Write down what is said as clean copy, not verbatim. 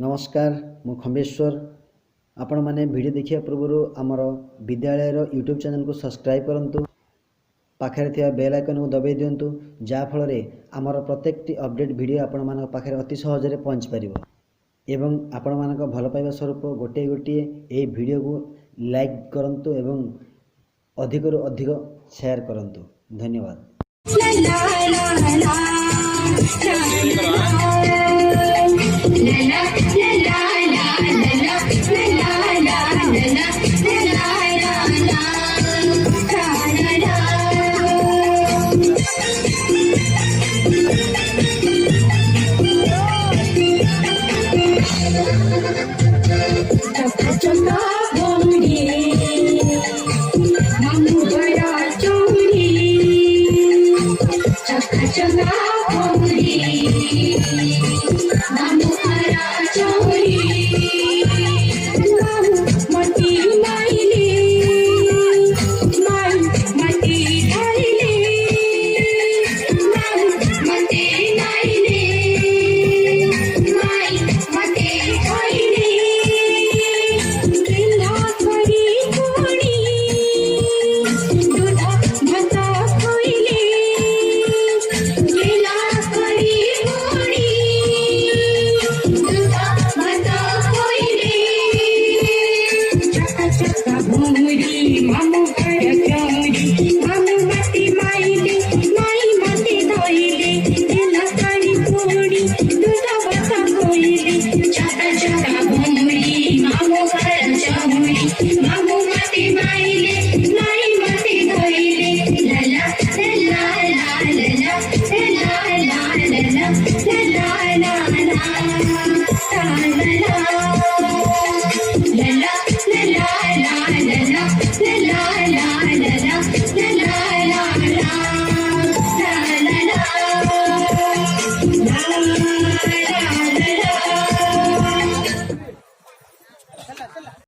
नमस्कार मु खंबेश्वर आपण माने वीडियो देखिया पूर्व आमर विद्यालय यूट्यूब चैनल को सब्सक्राइब करंतु पाखरे थिया बेल आइकन को दबाई दियंतु जा फल रे आमर प्रत्येक टी अपडेट वीडियो आपण मानक पाखरे अति सहज रे पहुंच परिबो एवं आपण मानक भल पाइबा स्वरूप गोटे गोटे ए वीडियो को लाइक करंतु एवं अधिक रु अधिक शेयर करंतु। धन्यवाद। La